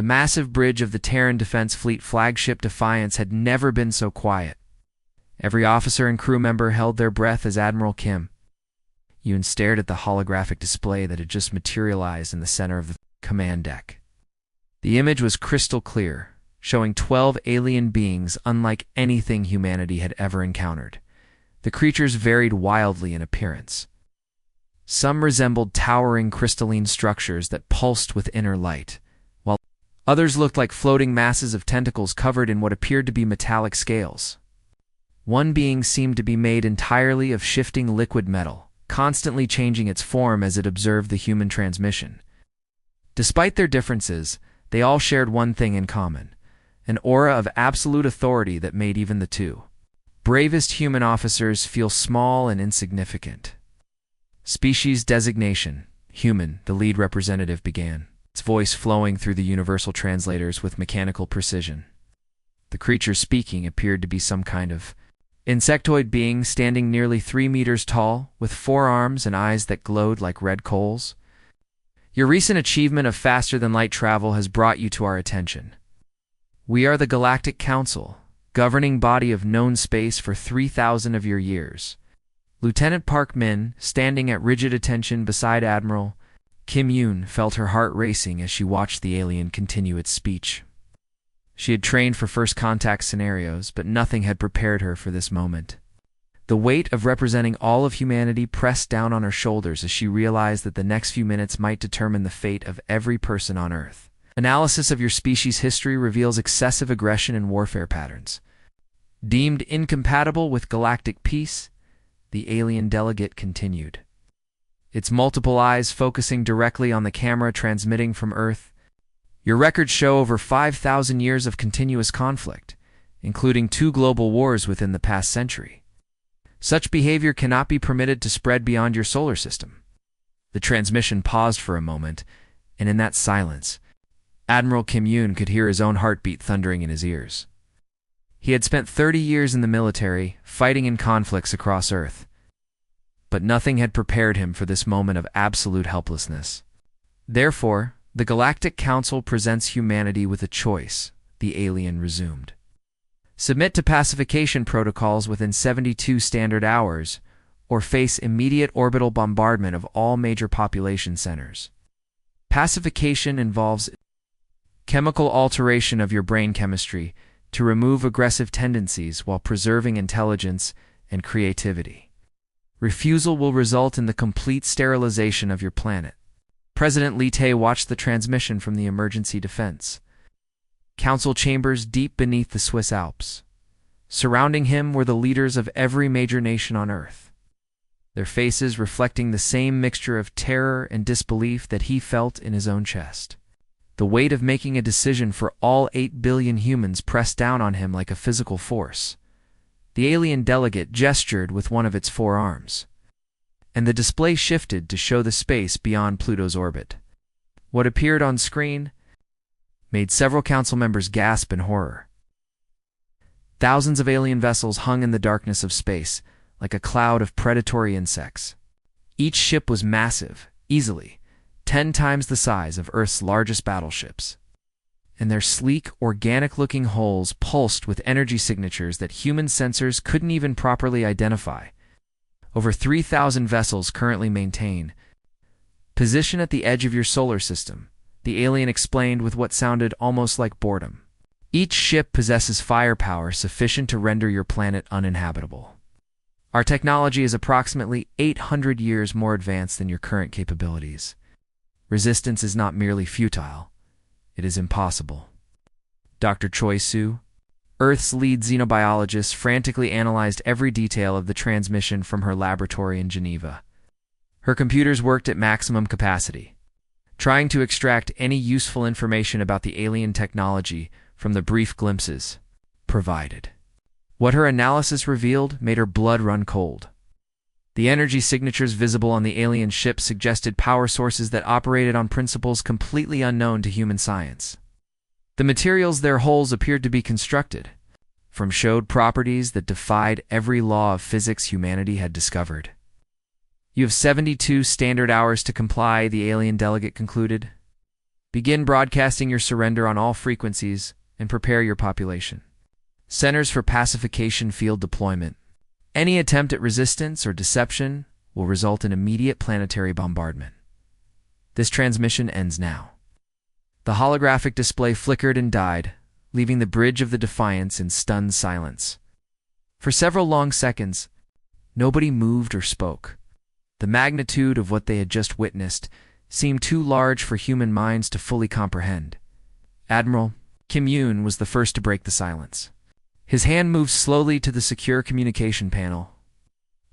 The massive bridge of the Terran Defense Fleet flagship Defiance had never been so quiet. Every officer and crew member held their breath as Admiral Kim Yoon stared at the holographic display that had just materialized in the center of the command deck. The image was crystal clear, showing 12 alien beings unlike anything humanity had ever encountered. The creatures varied wildly in appearance. Some resembled towering crystalline structures that pulsed with inner light, while others looked like floating masses of tentacles covered in what appeared to be metallic scales. One being seemed to be made entirely of shifting liquid metal, constantly changing its form as it observed the human transmission. Despite their differences, they all shared one thing in common: an aura of absolute authority that made even the two bravest human officers feel small and insignificant. Species designation: human, the lead representative began, its voice flowing through the universal translators with mechanical precision. The creature speaking appeared to be some kind of insectoid being standing nearly 3 meters tall, with 4 arms and eyes that glowed like red coals. Your recent achievement of faster-than-light travel has brought you to our attention. We are the Galactic Council, governing body of known space for 3,000 of your years. Lieutenant Park Min, standing at rigid attention beside Admiral Kim Yoon, felt her heart racing as she watched the alien continue its speech. She had trained for first contact scenarios, but nothing had prepared her for this moment. The weight of representing all of humanity pressed down on her shoulders as she realized that the next few minutes might determine the fate of every person on Earth. Analysis of your species' history reveals excessive aggression and warfare patterns. Deemed incompatible with galactic peace, the alien delegate continued, its multiple eyes focusing directly on the camera transmitting from Earth. Your records show over 5,000 years of continuous conflict, including 2 global wars within the past century. Such behavior cannot be permitted to spread beyond your solar system. The transmission paused for a moment, and in that silence, Admiral Kim Yoon could hear his own heartbeat thundering in his ears. He had spent 30 years in the military, fighting in conflicts across Earth. But nothing had prepared him for this moment of absolute helplessness. Therefore, the Galactic Council presents humanity with a choice, the alien resumed. Submit to pacification protocols within 72 standard hours, or face immediate orbital bombardment of all major population centers. Pacification involves chemical alteration of your brain chemistry to remove aggressive tendencies while preserving intelligence and creativity. Refusal will result in the complete sterilization of your planet. President Lee Tae watched the transmission from the emergency defense council chambers deep beneath the Swiss Alps. Surrounding him were the leaders of every major nation on Earth, their faces reflecting the same mixture of terror and disbelief that he felt in his own chest. The weight of making a decision for all 8 billion humans pressed down on him like a physical force. The alien delegate gestured with one of its 4 arms, and the display shifted to show the space beyond Pluto's orbit. What appeared on screen made several council members gasp in horror. Thousands of alien vessels hung in the darkness of space, like a cloud of predatory insects. Each ship was massive, easily 10 times the size of Earth's largest battleships, and their sleek, organic-looking hulls pulsed with energy signatures that human sensors couldn't even properly identify. Over 3,000 vessels currently maintain position at the edge of your solar system, the alien explained with what sounded almost like boredom. Each ship possesses firepower sufficient to render your planet uninhabitable. Our technology is approximately 800 years more advanced than your current capabilities. Resistance is not merely futile, it is impossible. Dr. Choi Soo, Earth's lead xenobiologist, frantically analyzed every detail of the transmission from her laboratory in Geneva. Her computers worked at maximum capacity, trying to extract any useful information about the alien technology from the brief glimpses provided. What her analysis revealed made her blood run cold. The energy signatures visible on the alien ship suggested power sources that operated on principles completely unknown to human science. The materials their hulls appeared to be constructed from showed properties that defied every law of physics humanity had discovered. You have 72 standard hours to comply, the alien delegate concluded. Begin broadcasting your surrender on all frequencies and prepare your population. Centers for Pacification Field Deployment. Any attempt at resistance or deception will result in immediate planetary bombardment. This transmission ends now. The holographic display flickered and died, leaving the bridge of the Defiance in stunned silence. For several long seconds, nobody moved or spoke. The magnitude of what they had just witnessed seemed too large for human minds to fully comprehend. Admiral Kim Yoon was the first to break the silence. His hand moved slowly to the secure communication panel,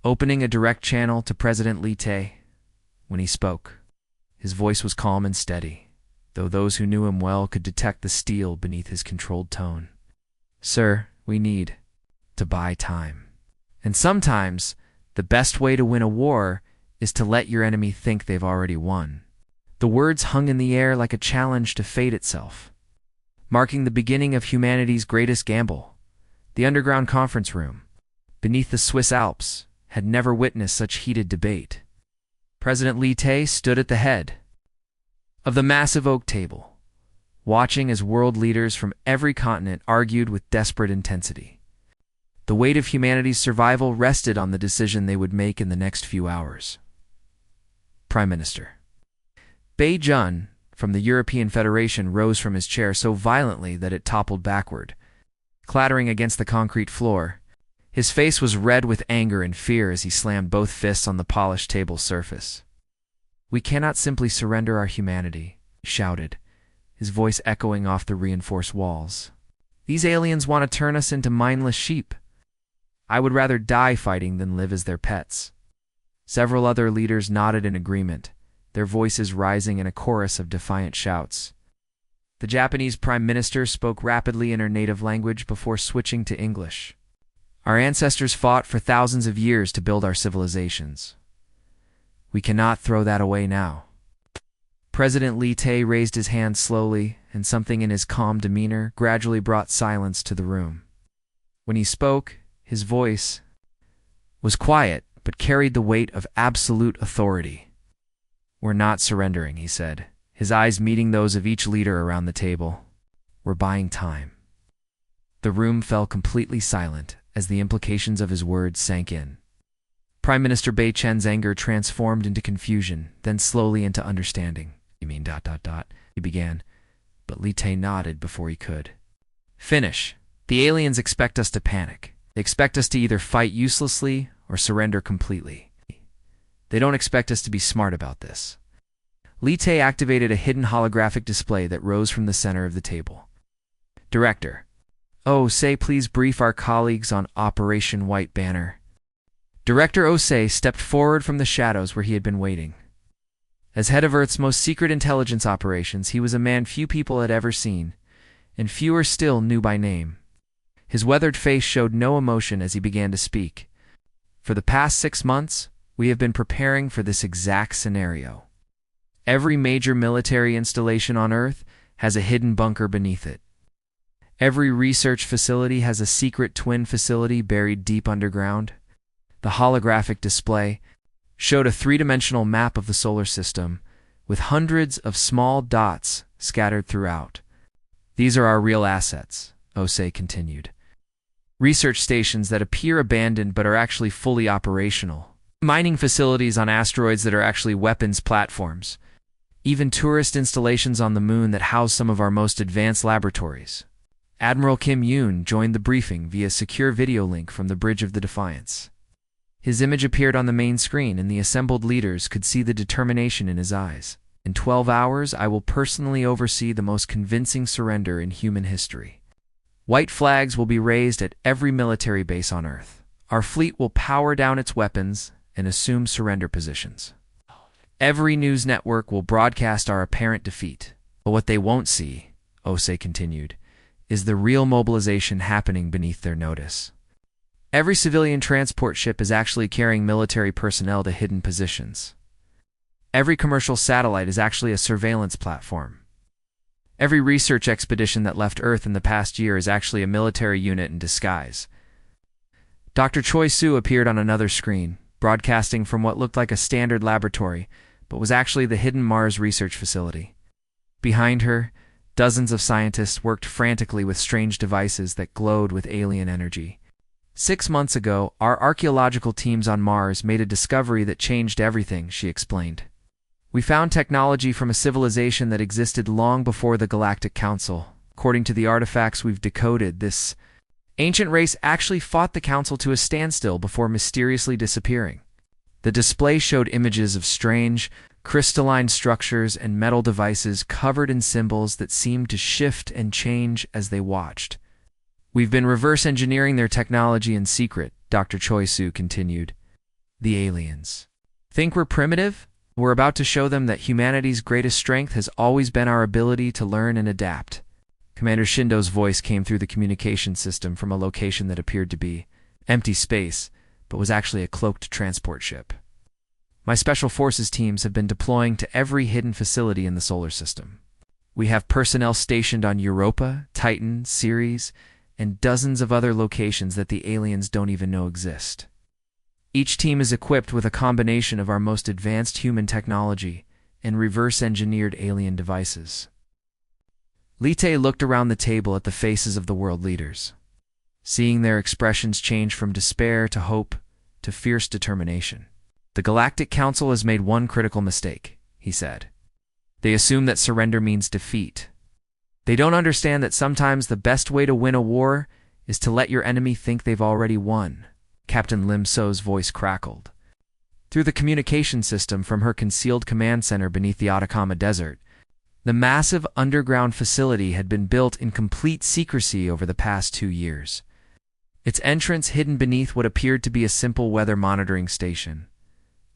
opening a direct channel to President Lee Tae. When he spoke, his voice was calm and steady, though those who knew him well could detect the steel beneath his controlled tone. "Sir, we need to buy time. And sometimes, the best way to win a war is to let your enemy think they've already won." The words hung in the air like a challenge to fate itself, marking the beginning of humanity's greatest gamble. The underground conference room, beneath the Swiss Alps, had never witnessed such heated debate. President Lee Tae stood at the head of the massive oak table, watching as world leaders from every continent argued with desperate intensity. The weight of humanity's survival rested on the decision they would make in the next few hours. Prime Minister Bae Jun from the European Federation rose from his chair so violently that it toppled backward, clattering against the concrete floor. His face was red with anger and fear as he slammed both fists on the polished table surface. "We cannot simply surrender our humanity," he shouted, his voice echoing off the reinforced walls. "These aliens want to turn us into mindless sheep. I would rather die fighting than live as their pets." Several other leaders nodded in agreement, their voices rising in a chorus of defiant shouts. The Japanese Prime Minister spoke rapidly in her native language before switching to English. "Our ancestors fought for thousands of years to build our civilizations. We cannot throw that away now." President Lee Tae raised his hand slowly, and something in his calm demeanor gradually brought silence to the room. When he spoke, his voice was quiet but carried the weight of absolute authority. "We're not surrendering," he said, his eyes meeting those of each leader around the table. "We're buying time." The room fell completely silent as the implications of his words sank in. Prime Minister Bae Chen's anger transformed into confusion, then slowly into understanding. "You mean ... he began, but Lee Tae nodded before he could. "Finish. The aliens expect us to panic. They expect us to either fight uselessly or surrender completely. They don't expect us to be smart about this." Lee Tae activated a hidden holographic display that rose from the center of the table. "Director, Osei, please brief our colleagues on Operation White Banner." Director Osei stepped forward from the shadows where he had been waiting. As head of Earth's most secret intelligence operations, he was a man few people had ever seen, and fewer still knew by name. His weathered face showed no emotion as he began to speak. "For the past 6 months, we have been preparing for this exact scenario. Every major military installation on Earth has a hidden bunker beneath it. Every research facility has a secret twin facility buried deep underground." The holographic display showed a three-dimensional map of the solar system, with hundreds of small dots scattered throughout. "These are our real assets," Osei continued. "Research stations that appear abandoned but are actually fully operational. Mining facilities on asteroids that are actually weapons platforms. Even tourist installations on the moon that house some of our most advanced laboratories." Admiral Kim Yoon joined the briefing via secure video link from the bridge of the Defiance. His image appeared on the main screen, and the assembled leaders could see the determination in his eyes. "In 12 hours, I will personally oversee the most convincing surrender in human history. White flags will be raised at every military base on Earth. Our fleet will power down its weapons and assume surrender positions. Every news network will broadcast our apparent defeat. But what they won't see," Osei continued, "is the real mobilization happening beneath their notice. Every civilian transport ship is actually carrying military personnel to hidden positions. Every commercial satellite is actually a surveillance platform. Every research expedition that left Earth in the past year is actually a military unit in disguise." Dr. Choi Soo appeared on another screen, broadcasting from what looked like a standard laboratory, but was actually the hidden Mars research facility. Behind her, dozens of scientists worked frantically with strange devices that glowed with alien energy. 6 months ago, our archaeological teams on Mars made a discovery that changed everything, she explained. We found technology from a civilization that existed long before the Galactic Council. According to the artifacts we've decoded, this ancient race actually fought the Council to a standstill before mysteriously disappearing. The display showed images of strange, crystalline structures and metal devices covered in symbols that seemed to shift and change as they watched. We've been reverse engineering their technology in secret, Dr. Choi Soo continued. The aliens. Think we're primitive? We're about to show them that humanity's greatest strength has always been our ability to learn and adapt. Commander Shindo's voice came through the communication system from a location that appeared to be empty space, but was actually a cloaked transport ship. My Special Forces teams have been deploying to every hidden facility in the solar system. We have personnel stationed on Europa, Titan, Ceres, and dozens of other locations that the aliens don't even know exist. Each team is equipped with a combination of our most advanced human technology and reverse-engineered alien devices. Lite looked around the table at the faces of the world leaders, seeing their expressions change from despair to hope to fierce determination. The Galactic Council has made one critical mistake, he said. They assume that surrender means defeat. They don't understand that sometimes the best way to win a war is to let your enemy think they've already won. Captain Lim So's voice crackled. Through the communication system from her concealed command center beneath the Atacama Desert, the massive underground facility had been built in complete secrecy over the past 2 years. Its entrance hidden beneath what appeared to be a simple weather monitoring station.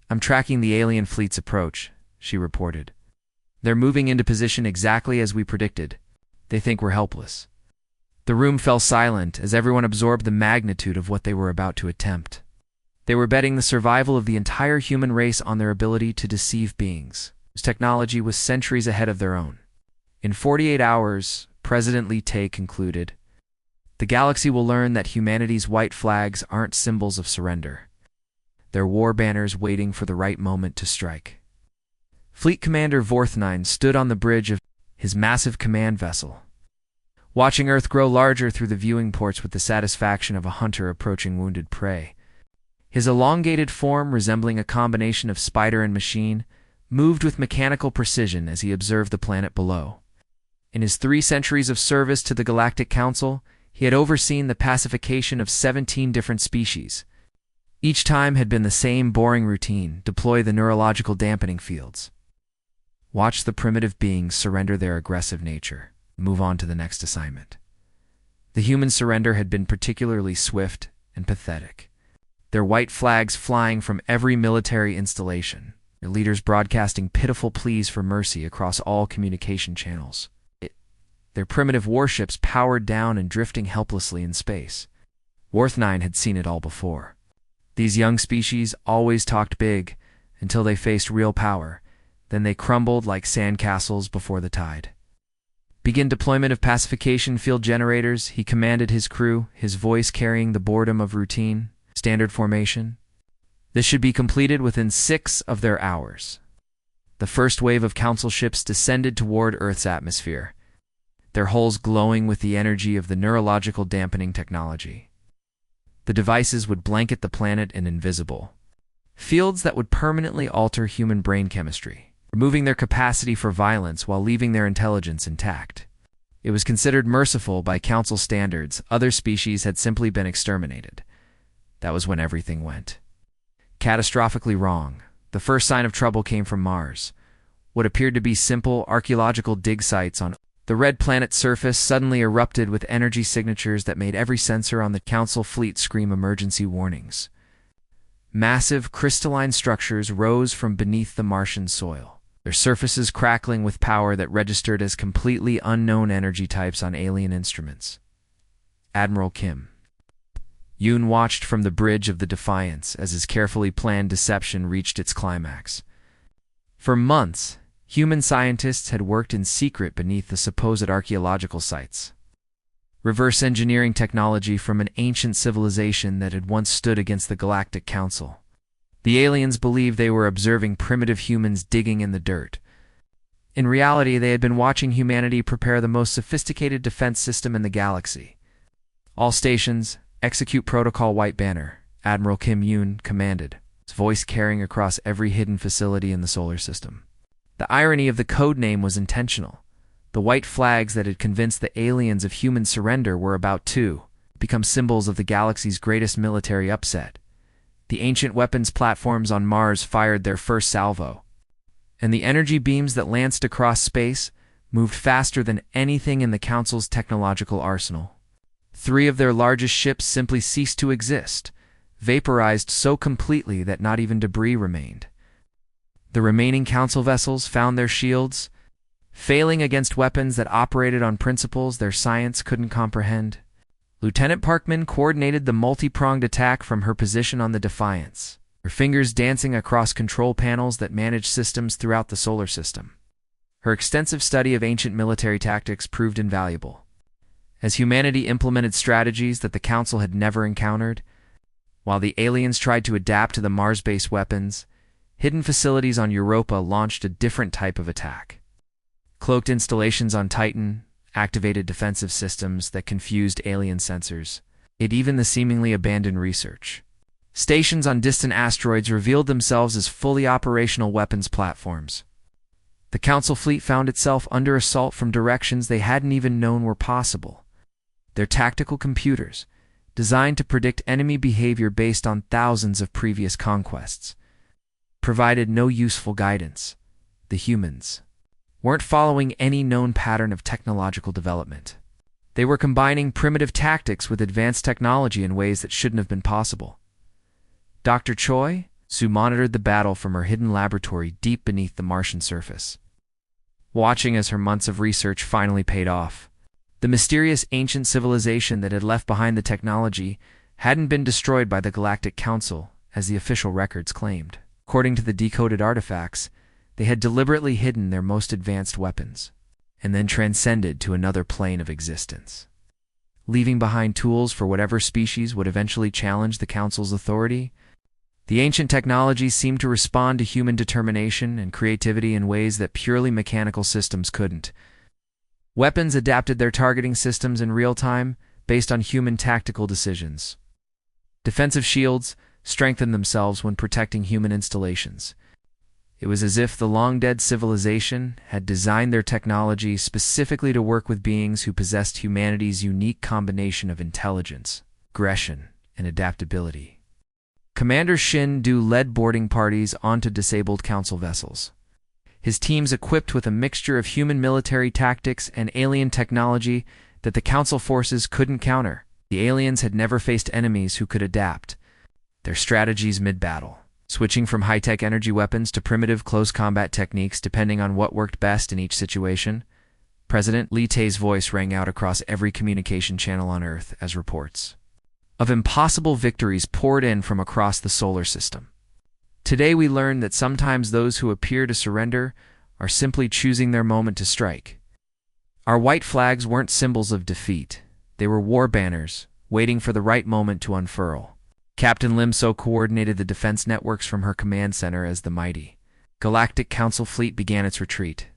I'm tracking the alien fleet's approach, she reported. They're moving into position exactly as we predicted. They think we're helpless. The room fell silent as everyone absorbed the magnitude of what they were about to attempt. They were betting the survival of the entire human race on their ability to deceive beings, whose technology was centuries ahead of their own. In 48 hours, President Lite concluded, the galaxy will learn that humanity's white flags aren't symbols of surrender. They're war banners waiting for the right moment to strike. Fleet Commander Vorthnine stood on the bridge of his massive command vessel, watching Earth grow larger through the viewing ports with the satisfaction of a hunter approaching wounded prey. His elongated form, resembling a combination of spider and machine, moved with mechanical precision as he observed the planet below. In his 3 centuries of service to the Galactic Council, he had overseen the pacification of 17 different species. Each time had been the same boring routine: deploy the neurological dampening fields. Watch the primitive beings surrender their aggressive nature. Move on to the next assignment. The human surrender had been particularly swift and pathetic, their white flags flying from every military installation, their leaders broadcasting pitiful pleas for mercy across all communication channels. Their primitive warships powered down and drifting helplessly in space. Vorthnine had seen it all before. These young species always talked big until they faced real power, then they crumbled like sandcastles before the tide. Begin deployment of pacification field generators, he commanded his crew, his voice carrying the boredom of routine. Standard formation. This should be completed within 6 of their hours. The first wave of Council ships descended toward Earth's atmosphere, their hulls glowing with the energy of the neurological dampening technology. The devices would blanket the planet in invisible fields that would permanently alter human brain chemistry, removing their capacity for violence while leaving their intelligence intact. It was considered merciful by Council standards. Other species had simply been exterminated. That was when everything went catastrophically wrong. The first sign of trouble came from Mars. What appeared to be simple archaeological dig sites on the red planet's surface suddenly erupted with energy signatures that made every sensor on the Council fleet scream emergency warnings. Massive crystalline structures rose from beneath the Martian soil, their surfaces crackling with power that registered as completely unknown energy types on alien instruments. Admiral Kim Yoon watched from the bridge of the Defiance as his carefully planned deception reached its climax. For months, human scientists had worked in secret beneath the supposed archaeological sites. Reverse engineering technology from an ancient civilization that had once stood against the Galactic Council. The aliens believed they were observing primitive humans digging in the dirt, In reality, they had been watching humanity prepare the most sophisticated defense system in the galaxy. "All stations, execute Protocol White Banner," Admiral Kim Yoon commanded, his voice carrying across every hidden facility in the solar system. The irony of the code name was intentional. The white flags that had convinced the aliens of human surrender were about to become symbols of the galaxy's greatest military upset. The ancient weapons platforms on Mars fired their first salvo, and the energy beams that lanced across space moved faster than anything in the Council's technological arsenal. 3 of their largest ships simply ceased to exist, vaporized so completely that not even debris remained. The remaining Council vessels found their shields failing against weapons that operated on principles their science couldn't comprehend. Lieutenant Parkman coordinated the multi-pronged attack from her position on the Defiance, her fingers dancing across control panels that managed systems throughout the solar system. Her extensive study of ancient military tactics proved invaluable. As humanity implemented strategies that the Council had never encountered, while the aliens tried to adapt to the Mars-based weapons, hidden facilities on Europa launched a different type of attack. Cloaked installations on Titan activated defensive systems that confused alien sensors, even the seemingly abandoned research. Stations on distant asteroids revealed themselves as fully operational weapons platforms. The Council fleet found itself under assault from directions they hadn't even known were possible. Their tactical computers, designed to predict enemy behavior based on thousands of previous conquests, provided no useful guidance. The humans weren't following any known pattern of technological development. They were combining primitive tactics with advanced technology in ways that shouldn't have been possible. Dr. Choi, Sue monitored the battle from her hidden laboratory deep beneath the Martian surface, watching as her months of research finally paid off. The mysterious ancient civilization that had left behind the technology hadn't been destroyed by the Galactic Council, as the official records claimed. According to the decoded artifacts, they had deliberately hidden their most advanced weapons, and then transcended to another plane of existence, leaving behind tools for whatever species would eventually challenge the Council's authority. The ancient technology seemed to respond to human determination and creativity in ways that purely mechanical systems couldn't. Weapons adapted their targeting systems in real time based on human tactical decisions. Defensive shields strengthened themselves when protecting human installations. It was as if the long-dead civilization had designed their technology specifically to work with beings who possessed humanity's unique combination of intelligence, aggression, and adaptability. Commander Shin Du led boarding parties onto disabled Council vessels, his teams equipped with a mixture of human military tactics and alien technology that the Council forces couldn't counter. The aliens had never faced enemies who could adapt their strategies mid-battle, switching from high-tech energy weapons to primitive close combat techniques depending on what worked best in each situation. President Lee Tae's voice rang out across every communication channel on Earth as reports of impossible victories poured in from across the solar system. Today we learn that sometimes those who appear to surrender are simply choosing their moment to strike. Our white flags weren't symbols of defeat. They were war banners, waiting for the right moment to unfurl. Captain Lim So coordinated the defense networks from her command center as the mighty Galactic Council fleet began its retreat.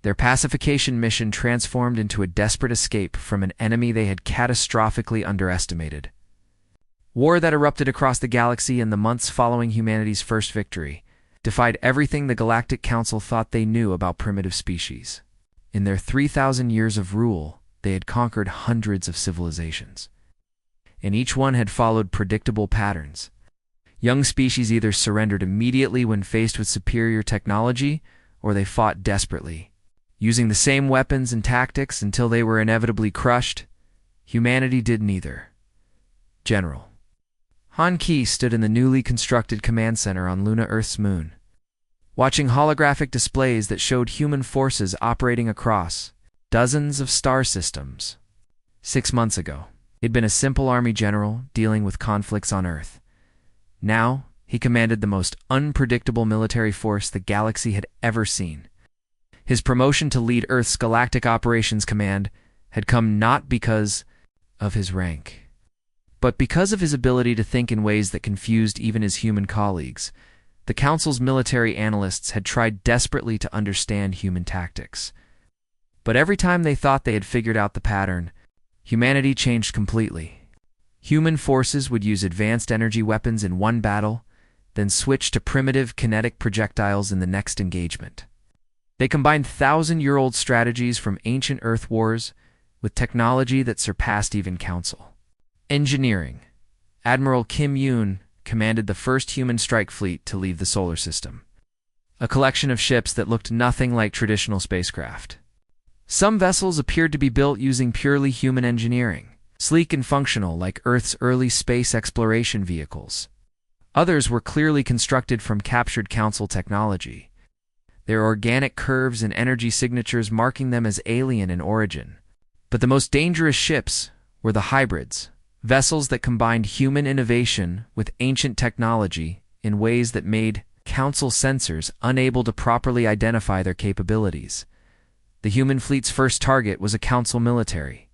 Their pacification mission transformed into a desperate escape from an enemy they had catastrophically underestimated. War that erupted across the galaxy in the months following humanity's first victory defied everything the Galactic Council thought they knew about primitive species. In their 3,000 years of rule, they had conquered hundreds of civilizations, and each one had followed predictable patterns. Young species either surrendered immediately when faced with superior technology, or they fought desperately, using the same weapons and tactics until they were inevitably crushed. Humanity did neither. General Han Ki stood in the newly constructed command center on Luna Earth's moon, watching holographic displays that showed human forces operating across dozens of star systems. 6 months ago, he'd been a simple army general dealing with conflicts on Earth. Now, he commanded the most unpredictable military force the galaxy had ever seen. His promotion to lead Earth's Galactic Operations Command had come not because of his rank, but because of his ability to think in ways that confused even his human colleagues. The Council's military analysts had tried desperately to understand human tactics. But every time they thought they had figured out the pattern, humanity changed completely. Human forces would use advanced energy weapons in one battle, then switch to primitive kinetic projectiles in the next engagement. They combined thousand-year-old strategies from ancient Earth wars with technology that surpassed even Council. Engineering. Admiral Kim Yoon commanded the first human strike fleet to leave the solar system, a collection of ships that looked nothing like traditional spacecraft. Some vessels appeared to be built using purely human engineering, sleek and functional like Earth's early space exploration vehicles. Others were clearly constructed from captured Council technology, their organic curves and energy signatures marking them as alien in origin. But the most dangerous ships were the hybrids, vessels that combined human innovation with ancient technology in ways that made Council sensors unable to properly identify their capabilities. The human fleet's first target was a Council military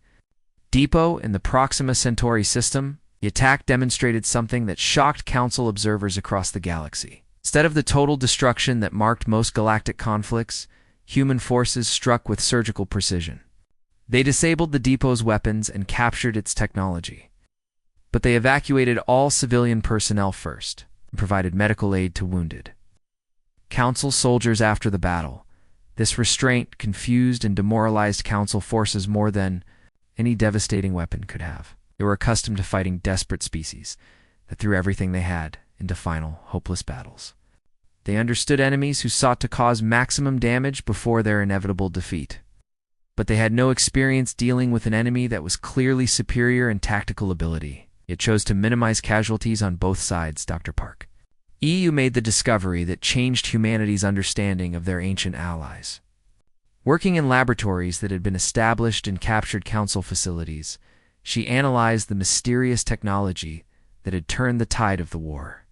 depot in the Proxima Centauri system. The attack demonstrated something that shocked Council observers across the galaxy. Instead of the total destruction that marked most galactic conflicts, human forces struck with surgical precision. They disabled the depot's weapons and captured its technology. But they evacuated all civilian personnel first and provided medical aid to wounded Council soldiers after the battle. This restraint confused and demoralized Council forces more than any devastating weapon could have. They were accustomed to fighting desperate species that threw everything they had into final, hopeless battles. They understood enemies who sought to cause maximum damage before their inevitable defeat. But they had no experience dealing with an enemy that was clearly superior in tactical ability. It chose to minimize casualties on both sides, Dr. Park. EU made the discovery that changed humanity's understanding of their ancient allies. Working in laboratories that had been established in captured Council facilities, she analyzed the mysterious technology that had turned the tide of the war.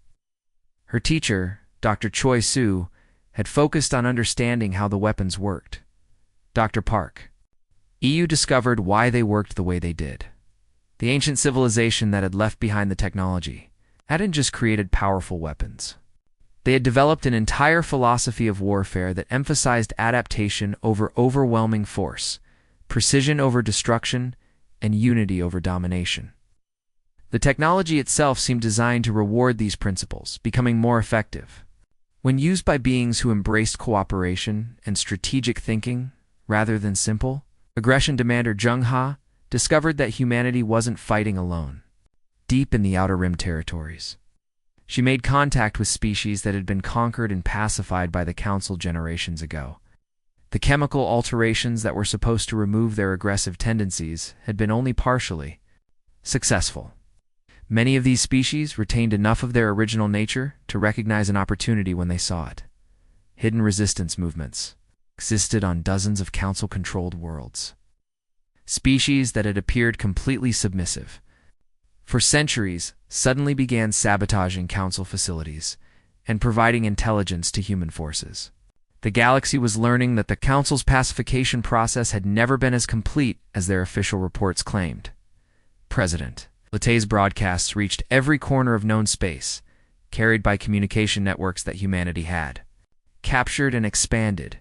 Her teacher, Dr. Choi Soo, had focused on understanding how the weapons worked. Dr. Park. EU discovered why they worked the way they did. The ancient civilization that had left behind the technology hadn't just created powerful weapons. They had developed an entire philosophy of warfare that emphasized adaptation over overwhelming force, precision over destruction, and unity over domination. The technology itself seemed designed to reward these principles, becoming more effective. When used by beings who embraced cooperation and strategic thinking rather than simple, aggression demander Jung Ha discovered that humanity wasn't fighting alone. Deep in the Outer Rim territories, she made contact with species that had been conquered and pacified by the Council generations ago. The chemical alterations that were supposed to remove their aggressive tendencies had been only partially successful. Many of these species retained enough of their original nature to recognize an opportunity when they saw it. Hidden resistance movements existed on dozens of Council-controlled worlds. Species that had appeared completely submissive for centuries suddenly began sabotaging Council facilities and providing intelligence to human forces. The galaxy was learning that the Council's pacification process had never been as complete as their official reports claimed. President Latte's broadcasts reached every corner of known space, carried by communication networks that humanity had captured and expanded.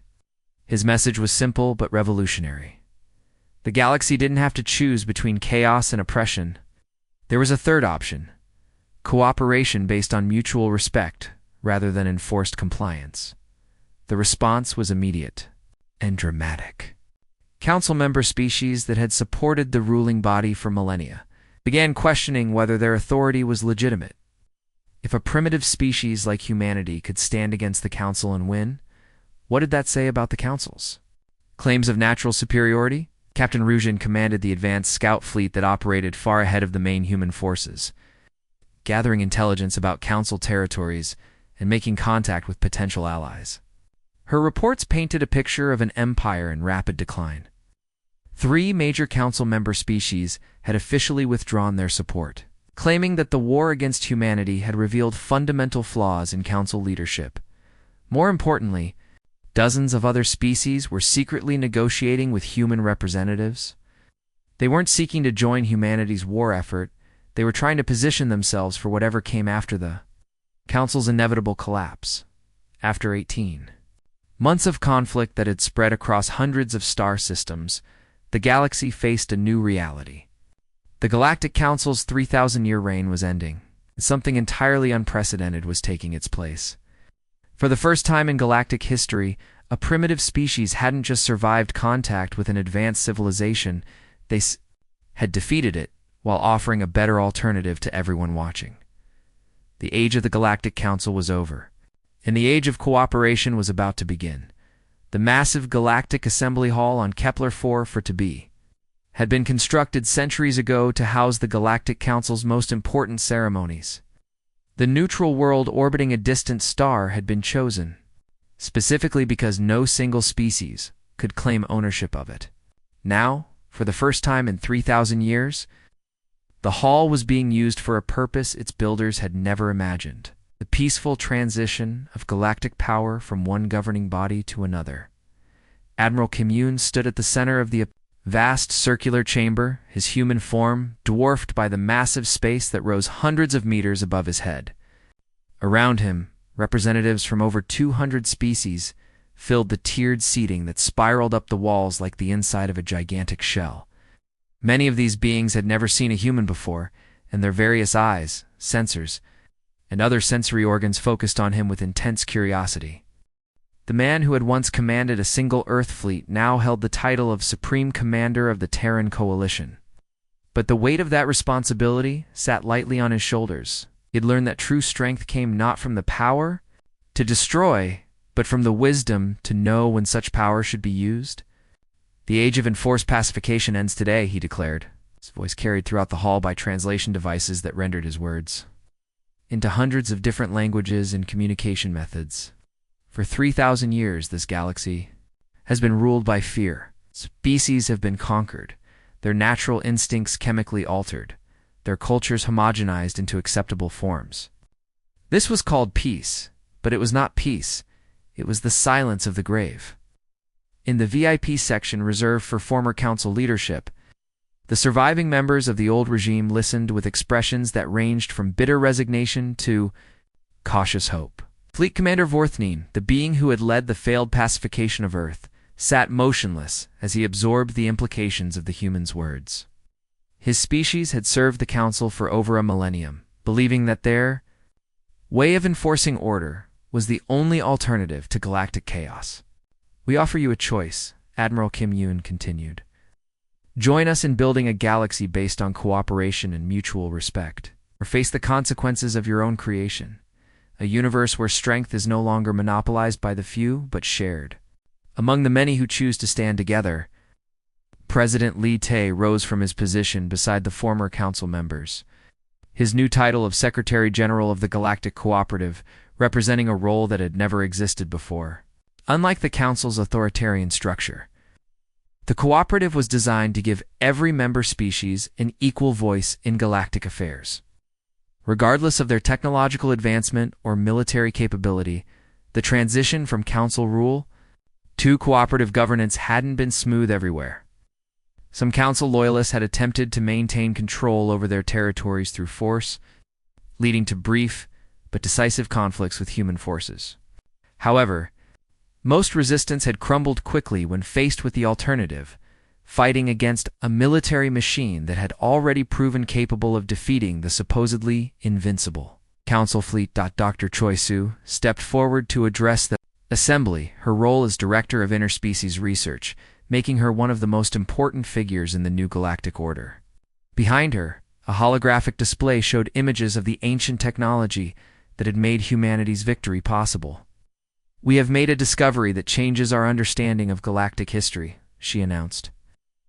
His message was simple but revolutionary. The galaxy didn't have to choose between chaos and oppression. There was a third option: cooperation based on mutual respect rather than enforced compliance. The response was immediate and dramatic. Council member species that had supported the ruling body for millennia began questioning whether their authority was legitimate. If a primitive species like humanity could stand against the Council and win, what did that say about the Council's claims of natural superiority? Captain Rujin commanded the advanced scout fleet that operated far ahead of the main human forces, gathering intelligence about Council territories and making contact with potential allies. Her reports painted a picture of an empire in rapid decline. 3 major Council member species had officially withdrawn their support, claiming that the war against humanity had revealed fundamental flaws in Council leadership. More importantly, dozens of other species were secretly negotiating with human representatives. They weren't seeking to join humanity's war effort, they were trying to position themselves for whatever came after the Council's inevitable collapse. After 18 months of conflict that had spread across hundreds of star systems, the galaxy faced a new reality. The Galactic Council's 3,000-year reign was ending, and something entirely unprecedented was taking its place. For the first time in galactic history, a primitive species hadn't just survived contact with an advanced civilization, they had defeated it while offering a better alternative to everyone watching. The age of the Galactic Council was over, and the age of cooperation was about to begin. The massive Galactic Assembly Hall on Kepler 4 for to be had been constructed centuries ago to house the Galactic Council's most important ceremonies. The neutral world orbiting a distant star had been chosen, specifically because no single species could claim ownership of it. Now, for the first time in 3,000 years, the hall was being used for a purpose its builders had never imagined: the peaceful transition of galactic power from one governing body to another. Admiral Kim Yoon stood at the center of the vast circular chamber, his human form dwarfed by the massive space that rose hundreds of meters above his head. Around him, representatives from over 200 species filled the tiered seating that spiraled up the walls like the inside of a gigantic shell. Many of these beings had never seen a human before, and their various eyes, sensors, and other sensory organs focused on him with intense curiosity. The man who had once commanded a single Earth fleet now held the title of Supreme Commander of the Terran Coalition. But the weight of that responsibility sat lightly on his shoulders. He had learned that true strength came not from the power to destroy, but from the wisdom to know when such power should be used. "The age of enforced pacification ends today," he declared, his voice carried throughout the hall by translation devices that rendered his words into hundreds of different languages and communication methods. For 3,000 years, this galaxy has been ruled by fear. Species have been conquered, their natural instincts chemically altered, their cultures homogenized into acceptable forms. This was called peace, but it was not peace. It was the silence of the grave. In the VIP section reserved for former council leadership, the surviving members of the old regime listened with expressions that ranged from bitter resignation to cautious hope. Fleet Commander Vorthnine, the being who had led the failed pacification of Earth, sat motionless as he absorbed the implications of the humans' words. His species had served the council for over a millennium, believing that their way of enforcing order was the only alternative to galactic chaos. "We offer you a choice," Admiral Kim Yoon continued. "Join us in building a galaxy based on cooperation and mutual respect, or face the consequences of your own creation. A universe where strength is no longer monopolized by the few, but shared among the many who choose to stand together." President Lee Tae rose from his position beside the former council members, his new title of Secretary General of the Galactic Cooperative representing a role that had never existed before. Unlike the council's authoritarian structure, the cooperative was designed to give every member species an equal voice in galactic affairs. Regardless of their technological advancement or military capability, the transition from council rule to cooperative governance hadn't been smooth everywhere. Some council loyalists had attempted to maintain control over their territories through force, leading to brief but decisive conflicts with human forces. However, most resistance had crumbled quickly when faced with the alternative: fighting against a military machine that had already proven capable of defeating the supposedly invincible Council fleet. Dr. Choi Soo stepped forward to address the assembly, her role as Director of Interspecies Research, making her one of the most important figures in the new galactic order. Behind her, a holographic display showed images of the ancient technology that had made humanity's victory possible. "We have made a discovery that changes our understanding of galactic history," she announced.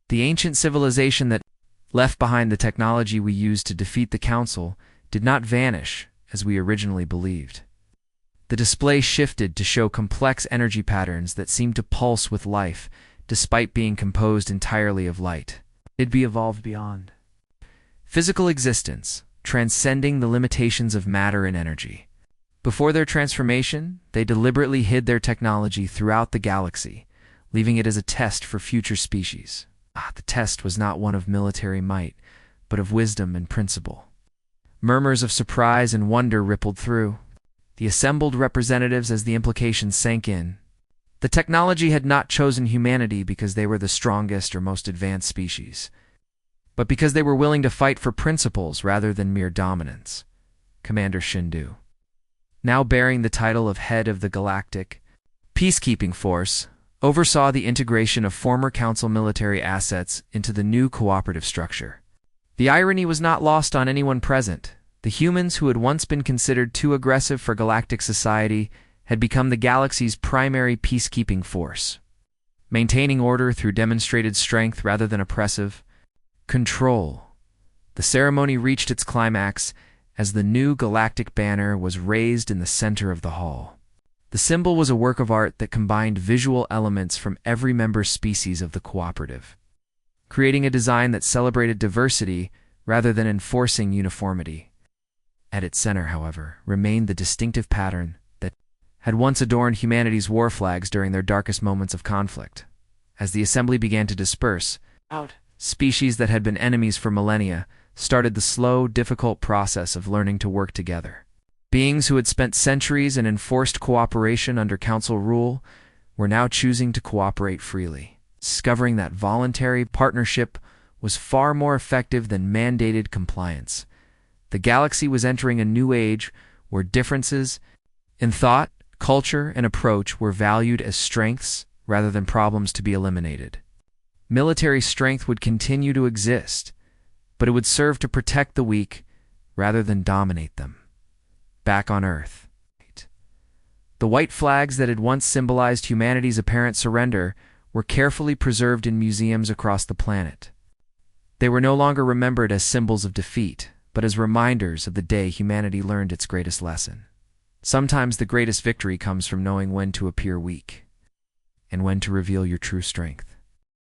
"The ancient civilization that left behind the technology we used to defeat the Council did not vanish as we originally believed." The display shifted to show complex energy patterns that seemed to pulse with life, despite being composed entirely of light. It'd be evolved beyond physical existence, transcending the limitations of matter and energy. Before their transformation, they deliberately hid their technology throughout the galaxy, leaving it as a test for future species. The test was not one of military might, but of wisdom and principle. Murmurs of surprise and wonder rippled through the assembled representatives as the implications sank in. The technology had not chosen humanity because they were the strongest or most advanced species, but because they were willing to fight for principles rather than mere dominance. Commander Shindu, now bearing the title of head of the Galactic Peacekeeping Force, oversaw the integration of former Council military assets into the new cooperative structure. The irony was not lost on anyone present. The humans who had once been considered too aggressive for galactic society had become the galaxy's primary peacekeeping force, maintaining order through demonstrated strength rather than oppressive control. The ceremony reached its climax as the new galactic banner was raised in the center of the hall. The symbol was a work of art that combined visual elements from every member species of the cooperative, creating a design that celebrated diversity rather than enforcing uniformity. At its center, however, remained the distinctive pattern that had once adorned humanity's war flags during their darkest moments of conflict. As the assembly began to disperse, species that had been enemies for millennia started the slow, difficult process of learning to work together. Beings who had spent centuries in enforced cooperation under council rule were now choosing to cooperate freely, discovering that voluntary partnership was far more effective than mandated compliance. The galaxy was entering a new age where differences in thought, culture, and approach were valued as strengths rather than problems to be eliminated. Military strength would continue to exist, but it would serve to protect the weak rather than dominate them. Back on Earth, the white flags that had once symbolized humanity's apparent surrender were carefully preserved in museums across the planet. They were no longer remembered as symbols of defeat, but as reminders of the day humanity learned its greatest lesson. Sometimes the greatest victory comes from knowing when to appear weak and when to reveal your true strength.